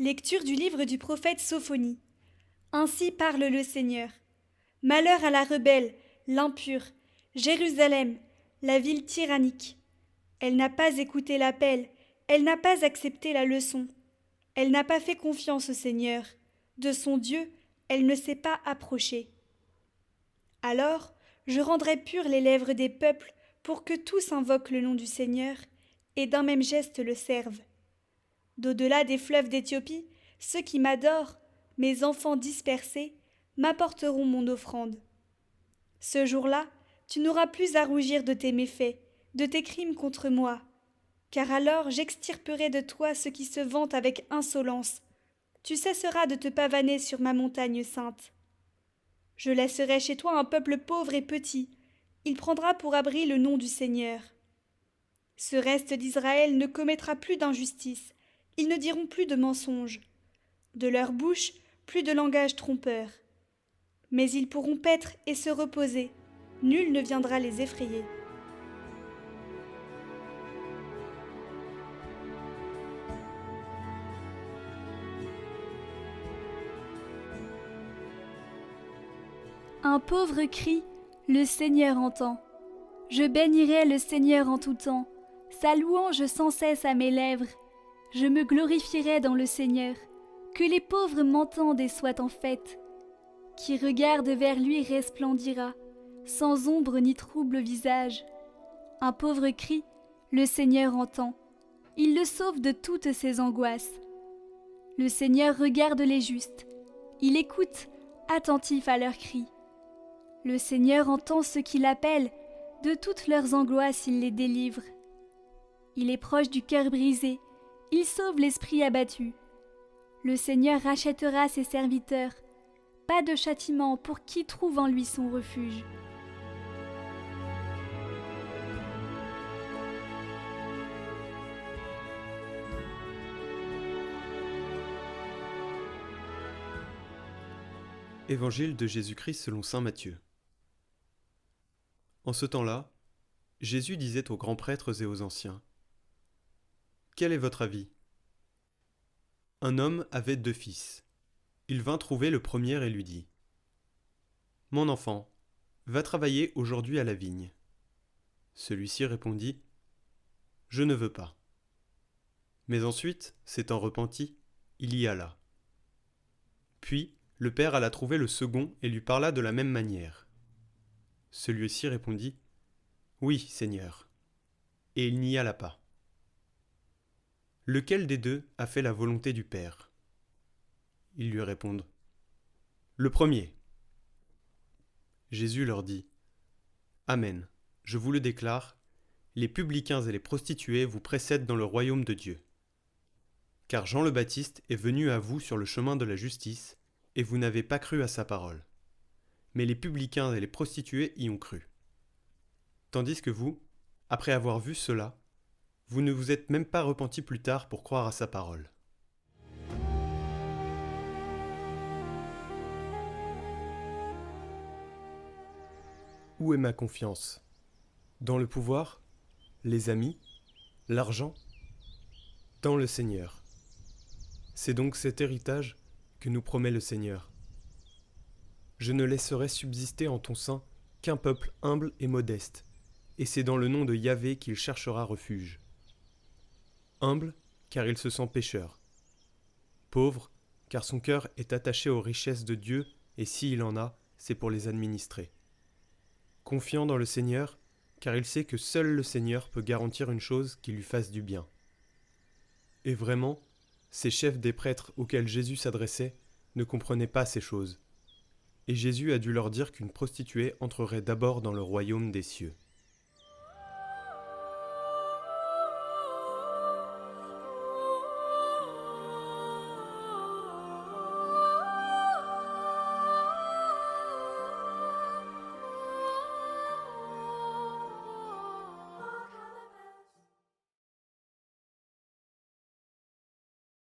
Lecture du livre du prophète Sophonie. Ainsi parle le Seigneur. Malheur à la rebelle, l'impure, Jérusalem, la ville tyrannique. Elle n'a pas écouté l'appel, elle n'a pas accepté la leçon. Elle n'a pas fait confiance au Seigneur. De son Dieu, elle ne s'est pas approchée. Alors, je rendrai pures les lèvres des peuples pour que tous invoquent le nom du Seigneur et d'un même geste le servent. D'au-delà des fleuves d'Éthiopie, ceux qui m'adorent, mes enfants dispersés, m'apporteront mon offrande. Ce jour-là, tu n'auras plus à rougir de tes méfaits, de tes crimes contre moi, car alors j'extirperai de toi ceux qui se vantent avec insolence. Tu cesseras de te pavaner sur ma montagne sainte. Je laisserai chez toi un peuple pauvre et petit. Il prendra pour abri le nom du Seigneur. Ce reste d'Israël ne commettra plus d'injustice. Ils ne diront plus de mensonges. De leur bouche, plus de langage trompeur. Mais ils pourront paître et se reposer. Nul ne viendra les effrayer. Un pauvre cri, le Seigneur entend. Je bénirai le Seigneur en tout temps, sa louange sans cesse à mes lèvres. Je me glorifierai dans le Seigneur, que les pauvres m'entendent et soient en fête. Qui regarde vers lui resplendira, sans ombre ni trouble visage. Un pauvre cri, le Seigneur entend. Il le sauve de toutes ses angoisses. Le Seigneur regarde les justes. Il écoute, attentif à leurs cris. Le Seigneur entend ceux qui l'appellent, de toutes leurs angoisses il les délivre. Il est proche du cœur brisé, il sauve l'esprit abattu. Le Seigneur rachètera ses serviteurs, pas de châtiment pour qui trouve en lui son refuge. Évangile de Jésus-Christ selon saint Matthieu. En ce temps-là, Jésus disait aux grands prêtres et aux anciens : Quel est votre avis ? Un homme avait 2 fils. Il vint trouver le premier et lui dit : Mon enfant, va travailler aujourd'hui à la vigne. Celui-ci répondit : Je ne veux pas. Mais ensuite, s'étant repenti, il y alla. Puis, le père alla trouver le second et lui parla de la même manière. Celui-ci répondit : Oui, Seigneur. Et il n'y alla pas. Lequel des 2 a fait la volonté du Père ? Ils lui répondent : Le premier. Jésus leur dit : Amen, je vous le déclare, les publicains et les prostituées vous précèdent dans le royaume de Dieu. Car Jean le Baptiste est venu à vous sur le chemin de la justice, et vous n'avez pas cru à sa parole. Mais les publicains et les prostituées y ont cru. Tandis que vous, après avoir vu cela, vous ne vous êtes même pas repentis plus tard pour croire à sa parole. Où est ma confiance ? Dans le pouvoir ? Les amis ? L'argent ? Dans le Seigneur. C'est donc cet héritage que nous promet le Seigneur. Je ne laisserai subsister en ton sein qu'un peuple humble et modeste, et c'est dans le nom de Yahvé qu'il cherchera refuge. Humble, car il se sent pécheur. Pauvre, car son cœur est attaché aux richesses de Dieu, et s'il en a, c'est pour les administrer. Confiant dans le Seigneur, car il sait que seul le Seigneur peut garantir une chose qui lui fasse du bien. Et vraiment, ces chefs des prêtres auxquels Jésus s'adressait ne comprenaient pas ces choses. Et Jésus a dû leur dire qu'une prostituée entrerait d'abord dans le royaume des cieux.